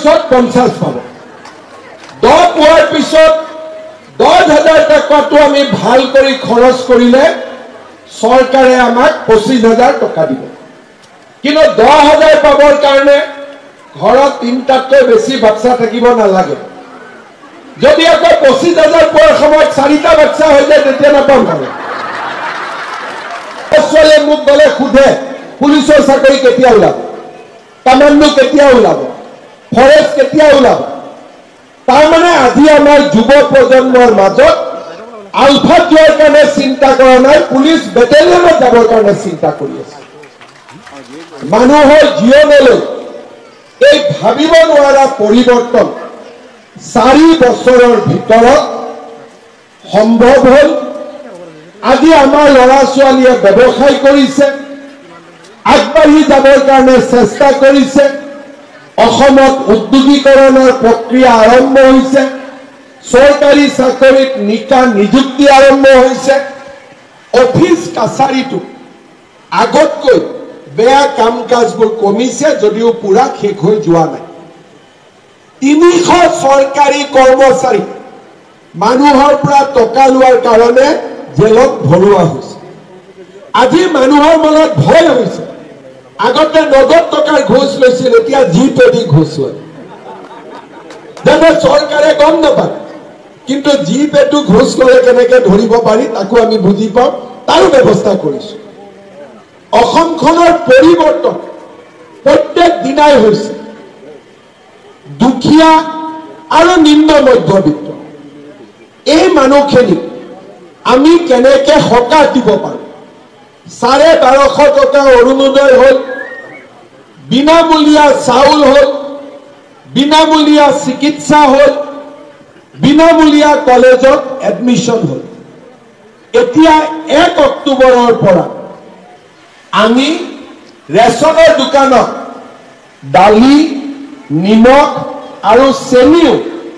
পিছত 50 পাব 10 পোৱাৰ পিছত 10,000 টকাটো আমি ভাল কৰি খৰচ কৰিলে চৰকাৰে আমাক 25,000 টকা দিব কিন্তু 10,000 পাবৰ কাৰণে ঘৰত 3টাতকৈ বেছি বাচ্চা থাকিব নালাগে যদি আকৌ 25,000 পোৱাৰ সময়ত 4টা বাচ্চা হৈ যায় তেতিয়া নাপাম মানে ওচৰলে মোক গলে খুদে পুলিচৰ চাকৰি কেতিয়া ওলাব কামাণ্ডো কেতিয়া ওলাব ফৰেষ্ট কেতিয়া ওলাব তাৰ মানে আজি আমাৰ যুৱ প্ৰজন্মৰ মাজত আলফা যোৱাৰ কাৰণে চিন্তা কৰা নাই পুলিচ বেটেলিয়নত যাবৰ কাৰণে চিন্তা কৰি আছে মানুহৰ জীৱনলৈ এই ভাবিব নোৱাৰা পৰিৱৰ্তন 4 বছৰৰ ভিতৰত সম্ভৱ হ'ল আজি আমাৰ ল'ৰা ছোৱালীয়ে ব্যৱসায় কৰিছে আগবাঢ়ি যাবৰ কাৰণে চেষ্টা কৰিছে অসমত উদ্যোগীকৰণৰ প্ৰক্ৰিয়া আৰম্ভ হৈছে চৰকাৰী চাকৰিত নিযুক্তি আৰম্ভ হৈছে অফিচ কাছাৰীটো আগতকৈ বেয়া কাম কাজবোৰ কমিছে যদিও পুৰা শেষ হৈ যোৱা নাই 300 চৰকাৰী কৰ্মচাৰী মানুহৰ পৰা টকা লোৱাৰ কাৰণে জেলত ভৰোৱা হৈছে আজি মানুহৰ মনত ভয় হৈছে আগতে নগদ টকাৰ ঘোষ লৈছিল এতিয়া জিপে দি ঘোষ লয় যেনে চৰকাৰে গম নাপায় কিন্তু জিপেটো ঘোষ ললে কেনেকৈ ধৰিব পাৰি তাকো আমি বুজি পাওঁ তাৰো ব্যৱস্থা কৰিছো অসমখনৰ পৰিৱৰ্তন প্ৰত্যেক দিনাই হৈছে দুখীয়া আৰু নিম্ন মধ্যবিত্ত এই মানুহখিনি আমি কেনেকৈ সকাহ দিব পাৰোঁ 1250 টকা অৰুণোদয় হ'ল বিনামূলীয়া চাউল হ'ল বিনামূলীয়া চিকিৎসা হ'ল বিনামূলীয়া কলেজত এডমিশ্যন হ'ল এতিয়া 1 অক্টোবৰৰ পৰা আমি ৰেচনৰ দোকানত দালি নিমখ আৰু চেনিও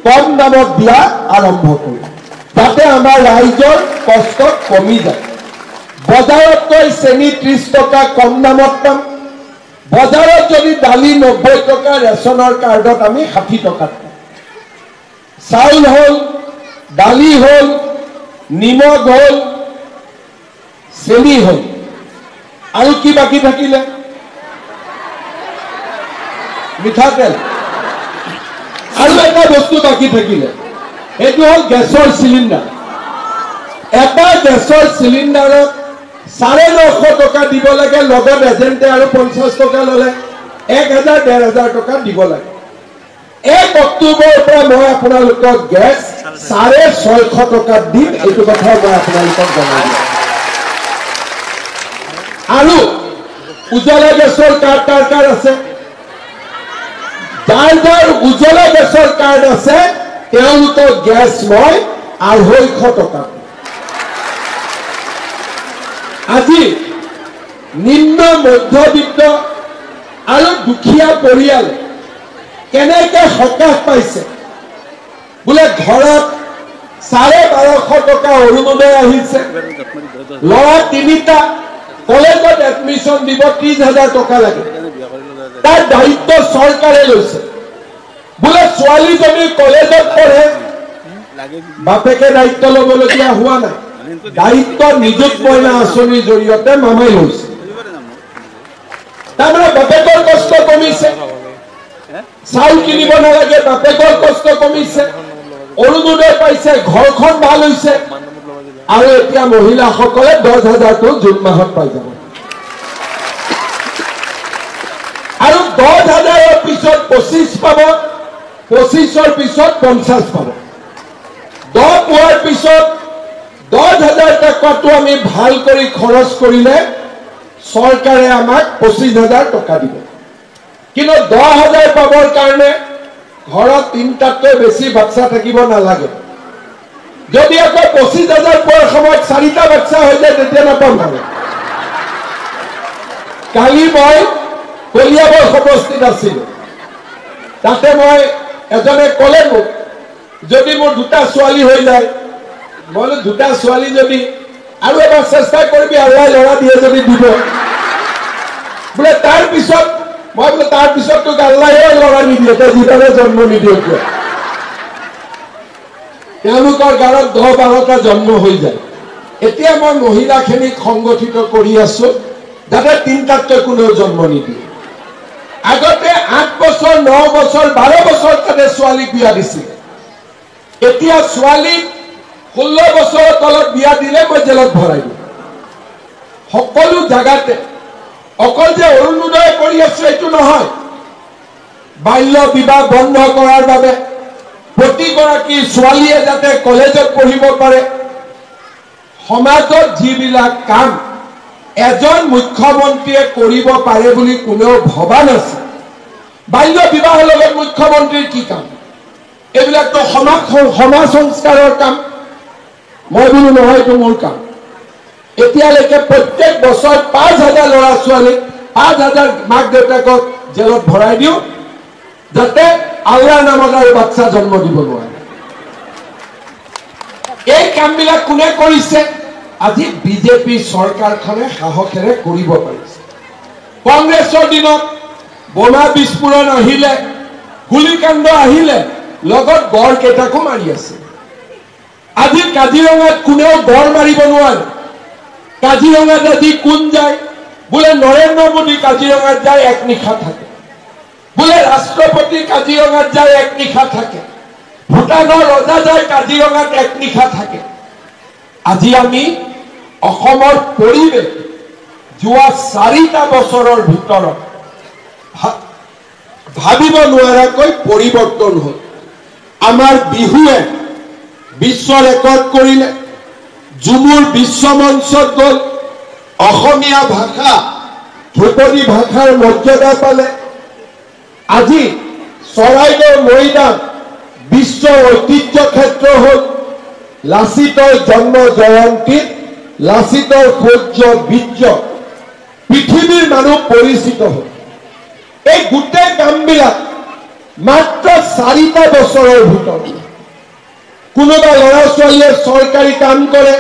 কম দামত দিয়া আৰম্ভ কৰিম যাতে আমাৰ ৰাইজৰ কষ্ট কমি যায় বজাৰতকৈ চেনি 30 টকা কম দামত পাম বজাৰত যদি দালি 90 টকা ৰেচনৰ কাৰ্ডত আমি 60 টকাত পাম চাউল হ'ল দালি হ'ল নিমখ হ'ল চেনি হ'ল আৰু কি বাকি থাকিলে মিঠাতেল আৰু এটা বস্তু বাকি থাকিলে এইটো হ'ল গেছৰ চিলিণ্ডাৰ এটা গেছৰ চিলিণ্ডাৰত 950 টকা দিব লাগে লগত এজেন্টে আৰু 50 টকা ললে 1000-1500 টকা দিব লাগে 1 অক্টোবৰৰ পৰা মই আপোনালোকক গেছ 650 টকা দিম এইটো কথা মই আপোনালোকক জনাই দিম আৰু উজ্জ্বলা গেছৰ কাৰ্ড আছে যাৰ উজ্জ্বলা গেছৰ কাৰ্ড আছে তেওঁলোকৰ গেছ মই 250 টকা আজি নিম্ন মধ্যবিত্ত আৰু দুখীয়া পৰিয়াল কেনেকৈ সকাহ পাইছে বোলে ঘৰত 1250 টকা অৰুণোদয় আহিছে ল'ৰা 3টা কলেজত এডমিশ্যন দিব 30,000 টকা লাগে তাৰ দায়িত্ব চৰকাৰে লৈছে বোলে ছোৱালীজনী কলেজত পঢ়ে বাপেকে দায়িত্ব ল'বলগীয়া হোৱা নাই দায়িত্ব নিযুত মইনা আঁচনিৰ জৰিয়তে মামাই লৈছে তাৰমানে বাপেকৰ কষ্ট কমিছে চাউল কিনিব নালাগে বাপেকৰ কষ্ট কমিছে অৰুণোদয় পাইছে ঘৰখন ভাল হৈছে আৰু এতিয়া মহিলাসকলে 10,000টো জুন মাহত পাই যাব আৰু 10,000ৰ পিছত 25 পাব 25ৰ পিছত 50 পাব 10 পোৱাৰ পিছত 10,000 টকাটো আমি ভাল কৰি খৰচ কৰিলে চৰকাৰে আমাক 25,000 টকা দিব কিন্তু 10,000 পাবৰ কাৰণে ঘৰত 3টাতকৈ বেছি বাচ্চা থাকিব নালাগে যদি আকৌ 25,000 পোৱাৰ সময়ত 4টা বাচ্চা হৈ যায় তেতিয়া নাপাম মানে কালি মই কলিয়াবৰ সমষ্টিত আছিলোঁ তাতে মই এজনে ক'লে মোক যদি মোৰ 2টা ছোৱালী হৈ যায় মই 2টা ছোৱালী যদি আৰু এবাৰ চেষ্টা কৰিবি আৰু ল'ৰা দিয়ে যদি দিব বোলে তাৰ পিছত মই বোলে তাৰ পিছত তোক আল্লাহে ল'ৰা নিদিয়ে, তই যিদৰে জন্ম নিদিয় কিয়। তেওঁলোকৰ গাঁৱত 10-12টা জন্ম হৈ যায়। এতিয়া মই মহিলাখিনিক সংগঠিত কৰি আছো যাতে 3টাতকৈ কোনেও জন্ম নিদিয়ে। আগতে 8 বছৰ 9 বছৰ 12 বছৰ তাতে ছোৱালীক বিয়া দিছিল। এতিয়া ছোৱালীক 16 বছৰৰ তলত বিয়া দিলে মই জেলত ভৰাই দিম। সকলো জাগাতে অকল যে অৰুণোদয় কৰি আছো এইটো নহয়, বাল্য বিবাহ বন্ধ কৰাৰ বাবে প্ৰতিগৰাকী ছোৱালীয়ে যাতে কলেজত পঢ়িব পাৰে, সমাজত যিবিলাক কাম এজন মুখ্যমন্ত্ৰীয়ে কৰিব পাৰে বুলি কোনেও ভবা নাছিল। বাল্য বিবাহৰ লগত মুখ্যমন্ত্ৰীৰ কি কাম? এইবিলাকতো সমাজ সংস্কাৰৰ কাম। মই বোলো নহয়, এইটো মোৰ কাম। এতিয়ালৈকে প্ৰত্যেক বছৰ 5,000 ল'ৰা ছোৱালীক 5,000 মাক দেউতাকক জেলত ভৰাই দিওঁ যাতে আল্লাহ নামত আৰু বাচ্চা জন্ম দিব নোৱাৰে। এই কামবিলাক কোনে কৰিছে? আজি বিজেপি চৰকাৰখনে সাহসেৰে কৰিব পাৰিছে। কংগ্ৰেছৰ দিনত বোমা বিস্ফোৰণ আহিলে, গুলীকাণ্ড আহিলে, লগত গড় কেইটাকো মাৰি আছে। আজি কাজিৰঙাত কোনেও গড় মাৰিব নোৱাৰে। কাজিৰঙাত আজি কোন যায়? বোলে নৰেন্দ্ৰ মোদী কাজিৰঙাত যায়, 1 নিশা থাকে। বোলে ৰাষ্ট্ৰপতি কাজিৰঙাত যায়, 1 নিশা থাকে। ভূটানৰ ৰজা যায় কাজিৰঙাত, 1 নিশা থাকে। আজি আমি অসমৰ পৰিৱেশ যোৱা 4টা বছৰৰ ভিতৰত ভাবিব নোৱাৰাকৈ পৰিৱৰ্তন হ'ল। আমাৰ বিহুৱে বিশ্ব ৰেকৰ্ড কৰিলে, ঝুমুৰ বিশ্ব মঞ্চত গ'ল, অসমীয়া ভাষা ধ্ৰুপদী ভাষাৰ মৰ্যাদা পালে। আজি চৰাইদেউ মৈদাম বিশ্ব ঐতিহ্য ক্ষেত্ৰ হ'ল। লাচিতৰ জন্ম জয়ন্তীত লাচিতৰ সূৰ্য বীৰ্য পৃথিৱীৰ মানুহ পৰিচিত হ'ল। এই গোটেই কামবিলাক মাত্ৰ 4টা বছৰৰ ভিতৰত। কোনোবা ল'ৰা ছোৱালীয়ে চৰকাৰী কাম কৰে,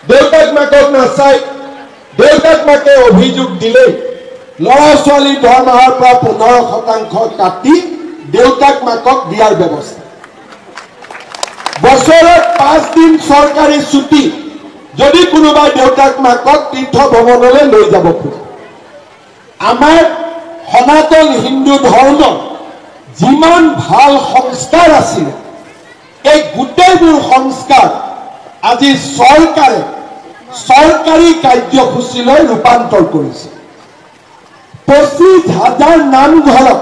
দেউতাক মাকক নাচায়, দেউতাক মাকে অভিযোগ দিলেই ল'ৰা ছোৱালীৰ দৰমহাৰ পৰা 15% কাটি দেউতাক মাকক দিয়াৰ ব্যৱস্থা। বছৰত 5 দিন চৰকাৰী ছুটি যদি কোনোবাই দেউতাক মাকক তীৰ্থ ভ্ৰমণলৈ লৈ যাব খোজে। আমাৰ সনাতন হিন্দু ধৰ্ম যিমান ভাল সংস্কাৰ আছিল, এই গোটেইবোৰ সংস্কাৰ আজি চৰকাৰে চৰকাৰী কাৰ্যসূচীলৈ ৰূপান্তৰ কৰিছে। 25,000 নামঘৰত